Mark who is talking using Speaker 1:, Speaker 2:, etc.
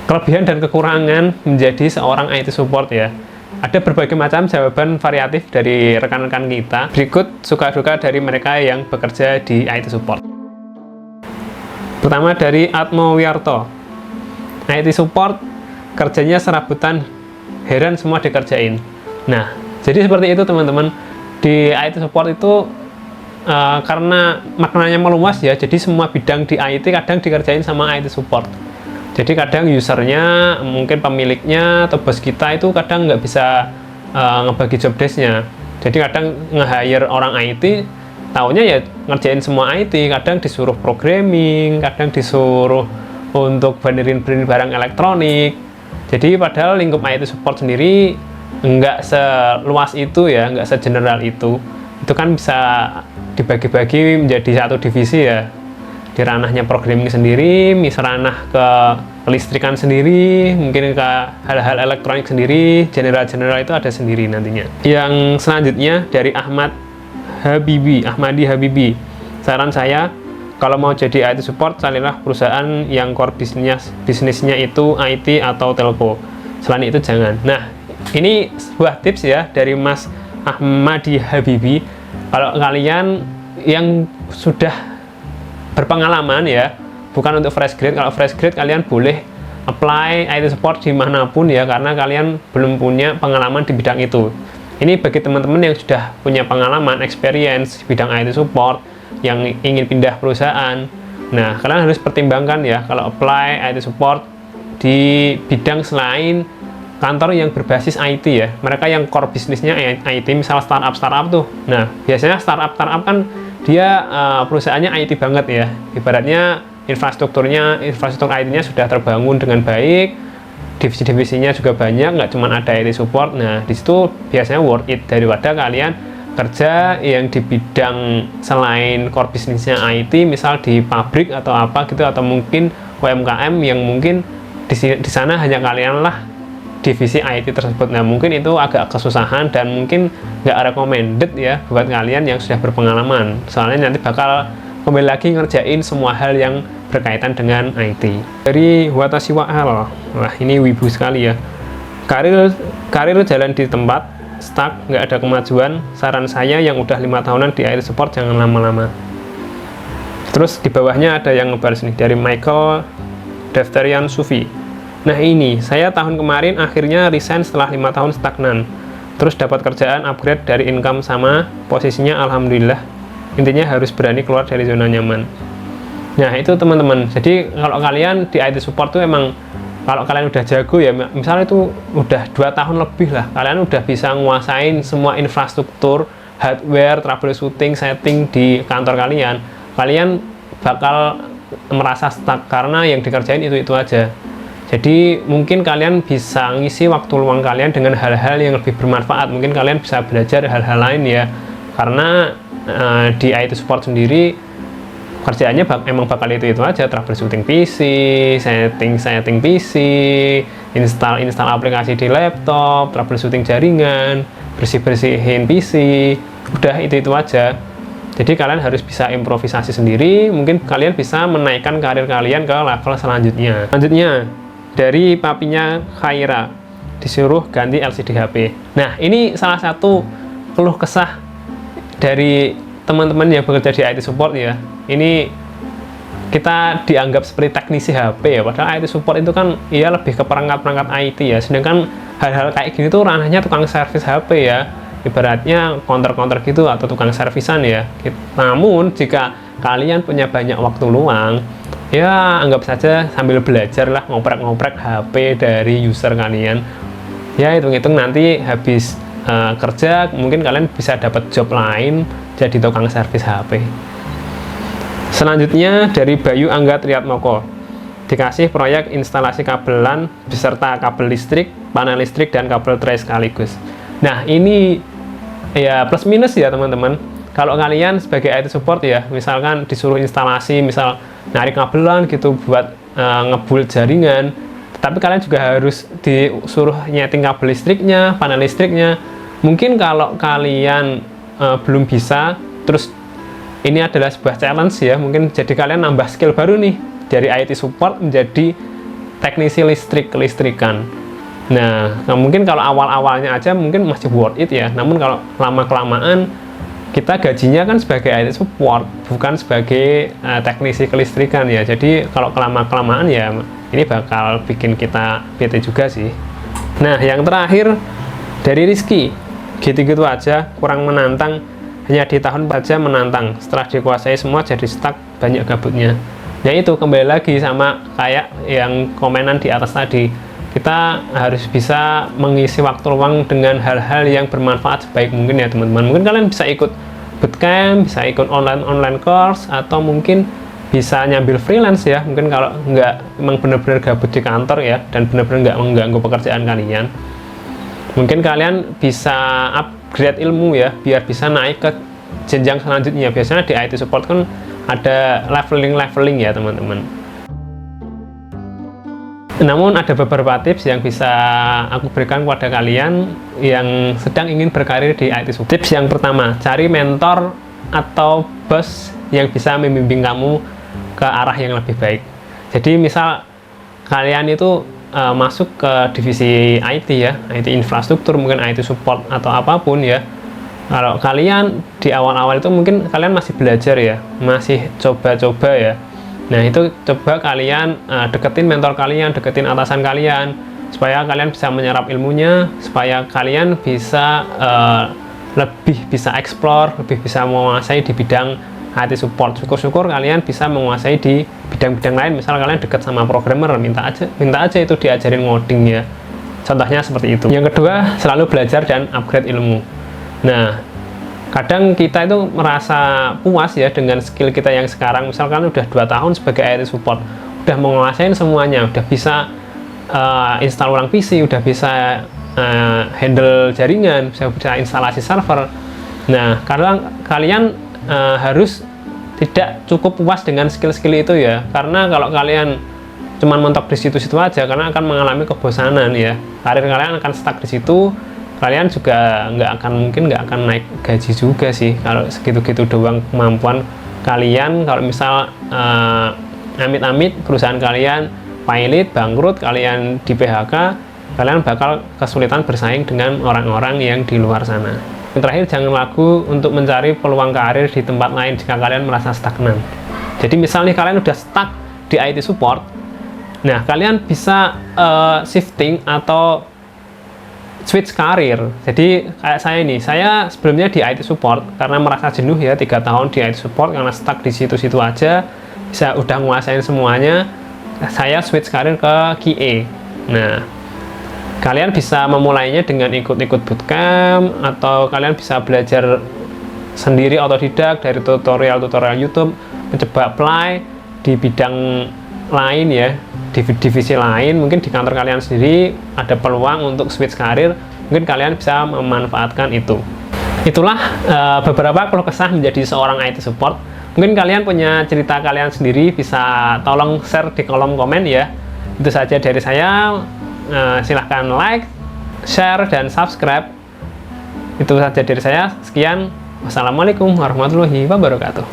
Speaker 1: Kelebihan dan kekurangan menjadi seorang IT support ya. Ada berbagai macam jawaban variatif dari rekan-rekan kita. Berikut suka duka dari mereka yang bekerja di IT support. Pertama dari Atmo Wiarto. IT support kerjanya serabutan, heran semua dikerjain. Nah, jadi seperti itu teman-teman. Di IT support itu karena maknanya meluas ya, jadi semua bidang di IT kadang dikerjain sama IT support. Jadi kadang usernya, mungkin pemiliknya atau bos kita itu kadang nggak bisa ngebagi job desk-nya. Jadi kadang nge-hire orang IT, taunya ya ngerjain semua IT. Kadang disuruh programming, kadang disuruh untuk benerin barang elektronik. Jadi padahal lingkup IT support sendiri nggak seluas itu ya, nggak segeneral itu. Itu kan bisa dibagi-bagi menjadi satu divisi ya. Di ranahnya programming sendiri, ranah ke kelistrikan sendiri, mungkin ke hal-hal elektronik sendiri, general itu ada sendiri nantinya. Yang selanjutnya dari Ahmadi Habibi. Saran saya, kalau mau jadi IT support, carilah perusahaan yang core bisnisnya itu IT atau telco. Selain itu jangan. Nah, ini sebuah tips ya dari Mas Ahmadi Habibi. Kalau kalian yang sudah berpengalaman ya, bukan untuk fresh grade. Kalau fresh grade kalian boleh apply IT support dimanapun ya, karena kalian belum punya pengalaman di bidang itu. Ini bagi teman-teman yang sudah punya pengalaman, experience di bidang IT support, yang ingin pindah perusahaan. Nah, kalian harus pertimbangkan ya, kalau apply IT support di bidang selain kantor yang berbasis IT ya. Mereka yang core bisnisnya IT, misal startup tuh. Nah, biasanya startup kan dia perusahaannya IT banget ya, ibaratnya infrastruktur IT-nya sudah terbangun dengan baik, divisi-divisinya juga banyak, nggak cuma ada IT support. Nah, di situ biasanya worth it daripada kalian kerja yang di bidang selain core bisnisnya IT, misal di pabrik atau apa gitu, atau mungkin UMKM yang mungkin di sana hanya kalian lah divisi IT tersebut. Nah, mungkin itu agak kesusahan dan mungkin nggak recommended ya buat kalian yang sudah berpengalaman. Soalnya nanti bakal kembali lagi ngerjain semua hal yang berkaitan dengan IT. Dari Watashi wa Al. Wah, ini wibu sekali ya. Karir jalan di tempat, stuck, nggak ada kemajuan. Saran saya yang udah 5 tahunan di IT support jangan lama-lama. Terus di bawahnya ada yang ngebalas nih dari Michael Defterian Sufi. Nah, ini saya tahun kemarin akhirnya resign setelah 5 tahun stagnan, terus dapat kerjaan upgrade dari income sama posisinya alhamdulillah. Intinya harus berani keluar dari zona nyaman. Nah, itu teman-teman. Jadi kalau kalian di IT support tuh emang, kalau kalian udah jago ya, misalnya itu udah 2 tahun lebih lah, kalian udah bisa nguasain semua infrastruktur, hardware, troubleshooting, setting di kantor kalian bakal merasa stuck karena yang dikerjain itu aja. Jadi mungkin kalian bisa ngisi waktu luang kalian dengan hal-hal yang lebih bermanfaat. Mungkin kalian bisa belajar hal-hal lain ya, karena di IT support sendiri kerjaannya emang bakal itu aja, troubleshooting PC, setting PC, install aplikasi di laptop, troubleshooting jaringan, bersih-bersihin PC, udah itu aja. Jadi kalian harus bisa improvisasi sendiri. Mungkin kalian bisa menaikkan karir kalian ke level selanjutnya. Dari papinya Khaira, disuruh ganti LCD HP. Nah, ini salah satu keluh kesah dari teman-teman yang bekerja di IT support ya. Ini kita dianggap seperti teknisi HP ya, padahal IT support itu kan ya lebih ke perangkat-perangkat IT ya. Sedangkan hal-hal kayak gini tuh ranahnya tukang servis HP ya, ibaratnya counter gitu atau tukang servisan ya. Namun jika kalian punya banyak waktu luang, ya anggap saja sambil belajar lah, ngoprek-ngoprek HP dari user kalian. Ya hitung-hitung nanti habis kerja mungkin kalian bisa dapat job lain jadi tukang servis HP. Selanjutnya dari Bayu Angga Triatmoko, dikasih proyek instalasi kabelan beserta kabel listrik, panel listrik, dan kabel tray sekaligus. Nah, ini ya plus minus ya teman-teman. Kalau kalian sebagai IT support ya, misalkan disuruh instalasi, misal narik kabelan gitu buat ngebuild jaringan, tapi kalian juga harus disuruh nyeting kabel listriknya, panel listriknya. Mungkin kalau kalian belum bisa, terus ini adalah sebuah challenge ya, mungkin jadi kalian nambah skill baru nih, dari IT support menjadi teknisi kelistrikan. Nah, mungkin kalau awal-awalnya aja mungkin masih worth it ya, namun kalau lama-kelamaan kita gajinya kan sebagai IT support, bukan sebagai teknisi kelistrikan ya. Jadi kalau kelamaan ya ini bakal bikin kita bete juga sih. Nah, yang terakhir dari Rizky, gitu-gitu aja, kurang menantang, hanya di tahun saja menantang, setelah dikuasai semua jadi stuck, banyak gabutnya. Nah itu kembali lagi sama kayak yang komenan di atas tadi, kita harus bisa mengisi waktu luang dengan hal-hal yang bermanfaat sebaik mungkin ya teman-teman. Mungkin kalian bisa ikut bootcamp, bisa ikut online course, atau mungkin bisa nyambil freelance ya. Mungkin kalau nggak emang bener-bener gabut di kantor ya, dan bener-bener nggak mengganggu pekerjaan kalian, mungkin kalian bisa upgrade ilmu ya, biar bisa naik ke jenjang selanjutnya. Biasanya di IT support kan ada leveling ya teman-teman. Namun ada beberapa tips yang bisa aku berikan kepada kalian yang sedang ingin berkarir di IT support. Tips yang pertama, cari mentor atau bos yang bisa membimbing kamu ke arah yang lebih baik. Jadi misal kalian itu masuk ke divisi IT ya, IT infrastruktur, mungkin IT support atau apapun ya. Kalau kalian di awal-awal itu mungkin kalian masih belajar ya, masih coba-coba ya. Nah itu coba kalian deketin mentor kalian, deketin atasan kalian, supaya kalian bisa menyerap ilmunya, supaya kalian bisa lebih bisa explore, lebih bisa menguasai di bidang IT support. Syukur-syukur kalian bisa menguasai di bidang-bidang lain. Misal kalian dekat sama programmer, minta aja itu diajarin ngoding ya. Contohnya seperti itu. Yang kedua, selalu belajar dan upgrade ilmu. Nah, kadang kita itu merasa puas ya dengan skill kita yang sekarang. Misalkan udah 2 tahun sebagai IT support, udah menguasai semuanya, udah bisa install ulang PC, udah bisa handle jaringan, bisa instalasi server. Nah, kalian harus tidak cukup puas dengan skill-skill itu ya, karena kalau kalian cuman mentok di situ-situ aja, karena akan mengalami kebosanan ya, karir kalian akan stuck di situ. Kalian juga mungkin nggak akan naik gaji juga sih kalau segitu-gitu doang kemampuan kalian. Kalau misal amit-amit perusahaan kalian pilot, bangkrut, kalian di PHK, kalian bakal kesulitan bersaing dengan orang-orang yang di luar sana. Yang terakhir, jangan ragu untuk mencari peluang karir di tempat lain jika kalian merasa stagnan. Jadi misalnya kalian udah stuck di IT support, nah kalian bisa shifting atau switch karir. Jadi kayak saya ini, saya sebelumnya di IT support karena merasa jenuh ya 3 tahun di IT support karena stuck di situ-situ aja, bisa udah nguasain semuanya, saya switch karir ke QA. Nah, kalian bisa memulainya dengan ikut-ikut bootcamp, atau kalian bisa belajar sendiri otodidak dari tutorial-tutorial YouTube, mencoba apply di bidang lain ya, di divisi lain. Mungkin di kantor kalian sendiri ada peluang untuk switch karir, mungkin kalian bisa memanfaatkan itu. Itulah beberapa keluh kesah menjadi seorang IT support. Mungkin kalian punya cerita kalian sendiri, bisa tolong share di kolom komen ya. Itu saja dari saya. Silahkan like, share, dan subscribe. Itu saja dari saya. Sekian, wassalamualaikum warahmatullahi wabarakatuh.